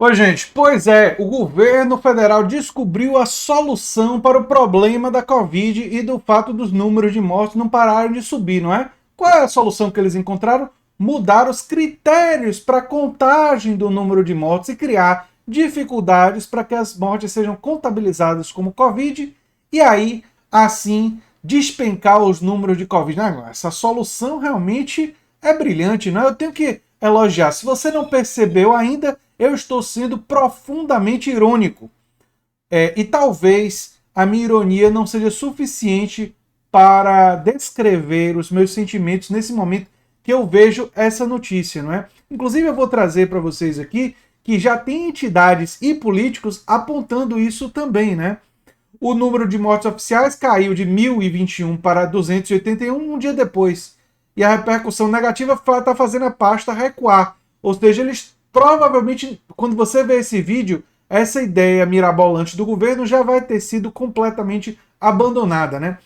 Oi, gente. Pois é, o governo federal descobriu a solução para o problema da Covid e do fato dos números de mortes não pararem de subir, não é? Qual é a solução que eles encontraram? Mudar os critérios para a contagem do número de mortes e criar dificuldades para que as mortes sejam contabilizadas como Covid e aí, assim, despencar os números de Covid. Não, essa solução realmente é brilhante, não é? Eu tenho que elogiar. Se você não percebeu ainda, eu estou sendo profundamente irônico. E talvez a minha ironia não seja suficiente para descrever os meus sentimentos nesse momento que eu vejo essa notícia, não é? Inclusive, eu vou trazer para vocês aqui que já tem entidades e políticos apontando isso também, né? O número de mortes oficiais caiu de 1.021 para 281 um dia depois. E a repercussão negativa está fazendo a pasta recuar. Ou seja, eles provavelmente, quando você vê esse vídeo, essa ideia mirabolante do governo já vai ter sido completamente abandonada, né?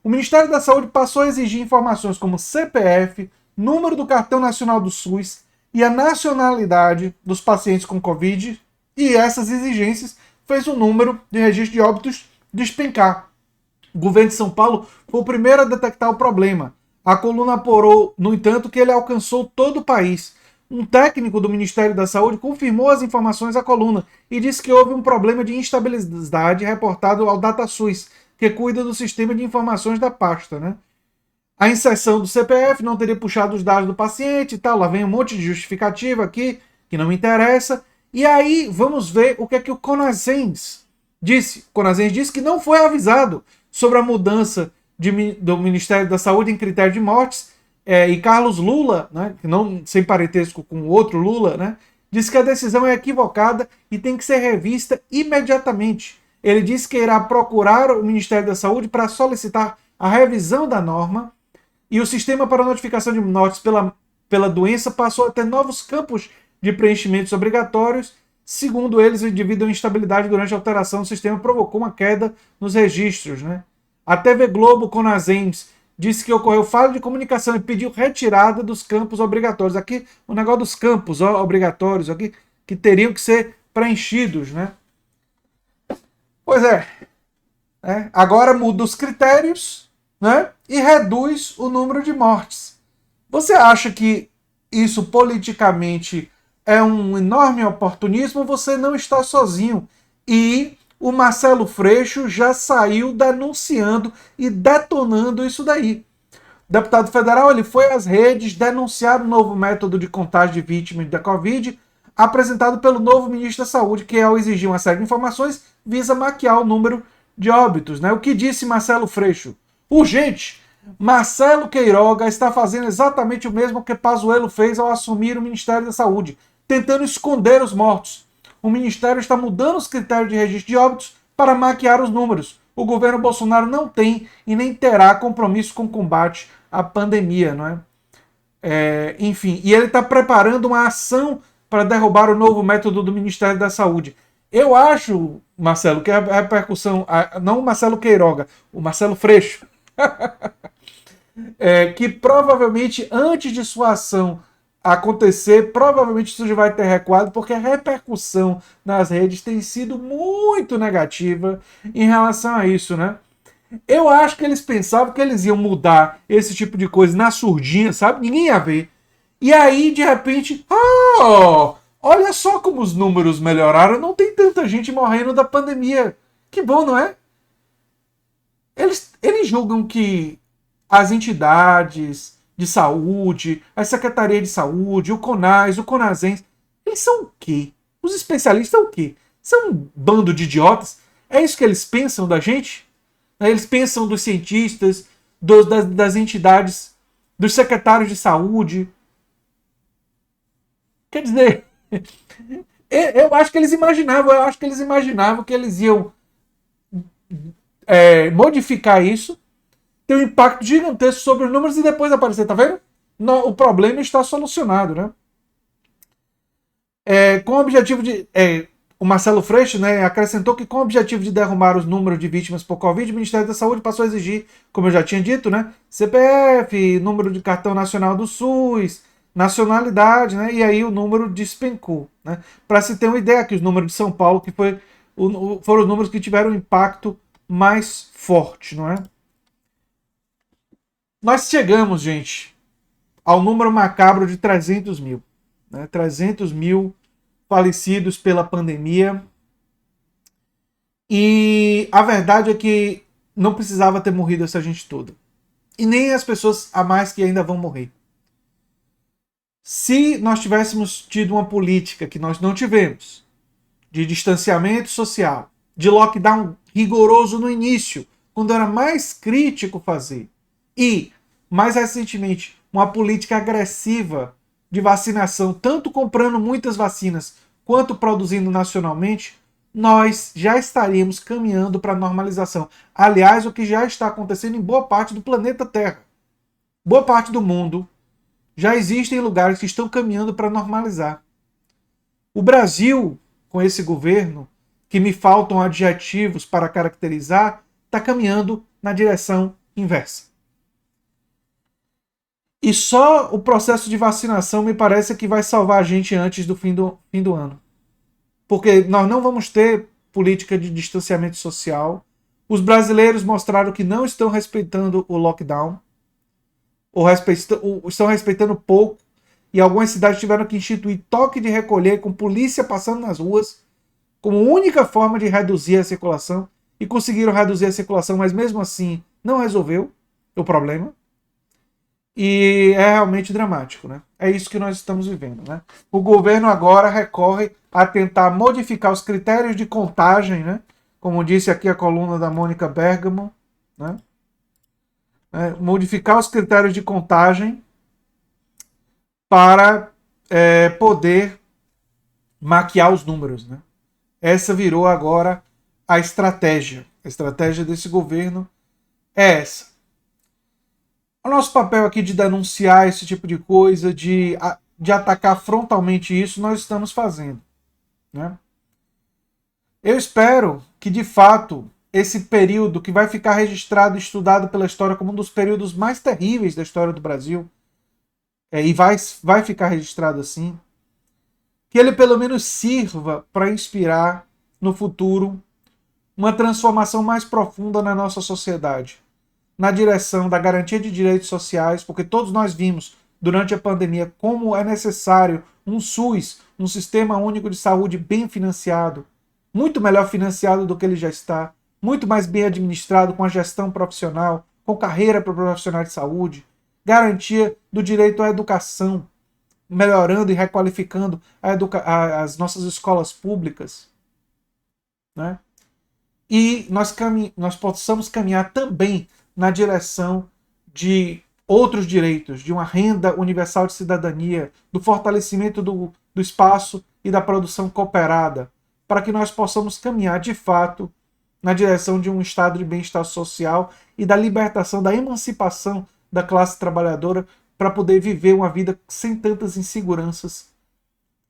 O Ministério da Saúde passou a exigir informações como CPF, número do cartão nacional do SUS e a nacionalidade dos pacientes com Covid, e essas exigências fez o número de registro de óbitos despencar. O governo de São Paulo foi o primeiro a detectar o problema. A coluna apurou, no entanto, que ele alcançou todo o país. Um técnico do Ministério da Saúde confirmou as informações à coluna e disse que houve um problema de instabilidade reportado ao DataSUS, que cuida do sistema de informações da pasta, né? A inserção do CPF não teria puxado os dados do paciente e tal. Lá vem um monte de justificativa aqui que não me interessa. E aí vamos ver o que é que o Conasens disse. O Conasens disse que não foi avisado sobre a mudança do Ministério da Saúde em critério de mortes. E Carlos Lula, né, que não sem parentesco com o outro Lula, né, disse que a decisão é equivocada e tem que ser revista imediatamente. Ele disse que irá procurar o Ministério da Saúde para solicitar a revisão da norma, e o sistema para notificação de mortes pela doença passou a ter novos campos de preenchimentos obrigatórios. Segundo eles, devido à instabilidade durante a alteração do sistema, provocou uma queda nos registros, né? A TV Globo, Conasens, disse que ocorreu falha de comunicação e pediu retirada dos campos obrigatórios. Aqui, o negócio dos campos obrigatórios, aqui, que teriam que ser preenchidos, né? Pois agora muda os critérios, né? E reduz o número de mortes. Você acha que isso politicamente é um enorme oportunismo? Você não está sozinho. E o Marcelo Freixo já saiu denunciando e detonando isso daí. O deputado federal ele foi às redes denunciar o novo método de contagem de vítimas da Covid apresentado pelo novo ministro da Saúde, que ao exigir uma série de informações visa maquiar o número de óbitos, né? O que disse Marcelo Freixo? Urgente! Marcelo Queiroga está fazendo exatamente o mesmo que Pazuello fez ao assumir o Ministério da Saúde, tentando esconder os mortos. O Ministério está mudando os critérios de registro de óbitos para maquiar os números. O governo Bolsonaro não tem e nem terá compromisso com o combate à pandemia, não é? Enfim, e ele está preparando uma ação para derrubar o novo método do Ministério da Saúde. Eu acho, Marcelo, que a repercussão, não o Marcelo Queiroga, o Marcelo Freixo, que provavelmente antes de sua ação acontecer, provavelmente isso já vai ter recuado, porque a repercussão nas redes tem sido muito negativa em relação a isso, né? Eu acho que eles pensavam que eles iam mudar esse tipo de coisa na surdinha, sabe? Ninguém ia ver. E aí, de repente, olha só como os números melhoraram, não tem tanta gente morrendo da pandemia. Que bom, não é? Eles julgam que as entidades de saúde, a Secretaria de Saúde, o CONAS, o CONASENS, eles são o quê? Os especialistas são o quê? São um bando de idiotas? É isso que eles pensam da gente? Eles pensam dos cientistas, das entidades, dos secretários de saúde. Quer dizer, eu acho que eles imaginavam que eles iam modificar isso, ter um impacto gigantesco sobre os números e depois aparecer, tá vendo? O problema está solucionado, né? Com o objetivo de... o Marcelo Freixo, né, acrescentou que com o objetivo de derrubar os números de vítimas por Covid, o Ministério da Saúde passou a exigir, como eu já tinha dito, né, CPF, número de cartão nacional do SUS, nacionalidade, né? E aí o número despencou, né? Para se ter uma ideia, que os números de São Paulo que foram os números que tiveram um impacto mais forte, não é? Nós chegamos, gente, ao número macabro de 300 mil, né? 300 mil falecidos pela pandemia. E a verdade é que não precisava ter morrido essa gente toda. E nem as pessoas a mais que ainda vão morrer. Se nós tivéssemos tido uma política que nós não tivemos, de distanciamento social, de lockdown rigoroso no início, quando era mais crítico fazer, e, mais recentemente, uma política agressiva de vacinação, tanto comprando muitas vacinas quanto produzindo nacionalmente, nós já estaríamos caminhando para a normalização. Aliás, o que já está acontecendo em boa parte do planeta Terra. Boa parte do mundo já existem lugares que estão caminhando para normalizar. O Brasil, com esse governo, que me faltam adjetivos para caracterizar, está caminhando na direção inversa. E só o processo de vacinação me parece que vai salvar a gente antes do fim do ano. Porque nós não vamos ter política de distanciamento social. Os brasileiros mostraram que não estão respeitando o lockdown, ou estão respeitando pouco, e algumas cidades tiveram que instituir toque de recolher com polícia passando nas ruas, como única forma de reduzir a circulação, e conseguiram reduzir a circulação, mas mesmo assim não resolveu o problema. E é realmente dramático, né? É isso que nós estamos vivendo, né? O governo agora recorre a tentar modificar os critérios de contagem, né? Como disse aqui a coluna da Mônica Bergamo, né? Modificar os critérios de contagem para poder maquiar os números, né? Essa virou agora a estratégia. A estratégia desse governo é essa. O nosso papel aqui de denunciar esse tipo de coisa, de atacar frontalmente isso, nós estamos fazendo, né? Eu espero que, de fato, esse período que vai ficar registrado e estudado pela história como um dos períodos mais terríveis da história do Brasil, e vai ficar registrado assim, que ele pelo menos sirva para inspirar no futuro uma transformação mais profunda na nossa sociedade, na direção da garantia de direitos sociais, porque todos nós vimos durante a pandemia como é necessário um SUS, um Sistema Único de Saúde bem financiado, muito melhor financiado do que ele já está, muito mais bem administrado, com a gestão profissional, com carreira para profissionais de saúde, garantia do direito à educação, melhorando e requalificando as nossas escolas públicas, né? E nós possamos caminhar também na direção de outros direitos, de uma renda universal de cidadania, do fortalecimento do espaço e da produção cooperada, para que nós possamos caminhar de fato na direção de um estado de bem-estar social e da libertação, da emancipação da classe trabalhadora, para poder viver uma vida sem tantas inseguranças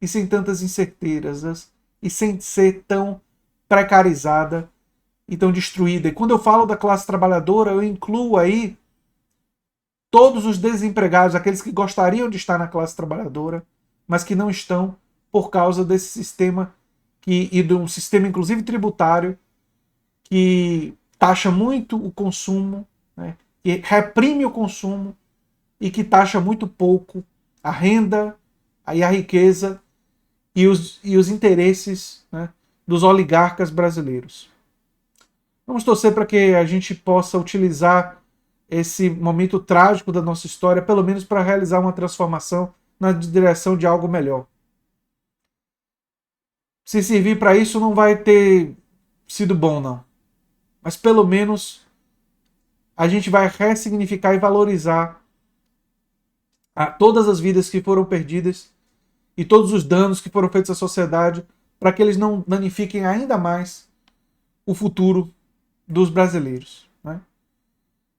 e sem tantas incertezas e sem ser tão precarizada e tão destruída. E quando eu falo da classe trabalhadora, eu incluo aí todos os desempregados, aqueles que gostariam de estar na classe trabalhadora, mas que não estão por causa desse sistema e de um sistema, inclusive tributário, que taxa muito o consumo, né, que reprime o consumo e que taxa muito pouco a renda e a riqueza e os interesses, né, dos oligarcas brasileiros. Vamos torcer para que a gente possa utilizar esse momento trágico da nossa história, pelo menos para realizar uma transformação na direção de algo melhor. Se servir para isso, não vai ter sido bom, não. Mas pelo menos a gente vai ressignificar e valorizar todas as vidas que foram perdidas e todos os danos que foram feitos à sociedade, para que eles não danifiquem ainda mais o futuro dos brasileiros, né?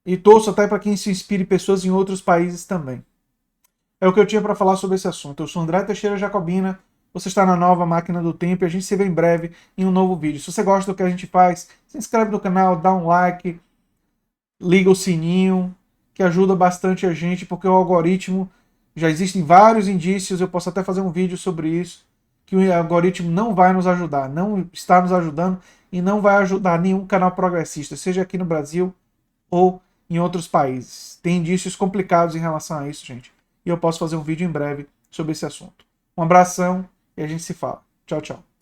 E torço até para que isso inspire pessoas em outros países também. É o que eu tinha para falar sobre esse assunto. Eu sou André Teixeira Jacobina, você está na Nova Máquina do Tempo e a gente se vê em breve em um novo vídeo. Se você gosta do que a gente faz, se inscreve no canal, dá um like, liga o sininho, que ajuda bastante a gente, porque o algoritmo Já existem vários indícios, eu posso até fazer um vídeo sobre isso, que o algoritmo não vai nos ajudar, não está nos ajudando e não vai ajudar nenhum canal progressista, seja aqui no Brasil ou em outros países. Tem indícios complicados em relação a isso, gente. E eu posso fazer um vídeo em breve sobre esse assunto. Um abração e a gente se fala. Tchau, tchau.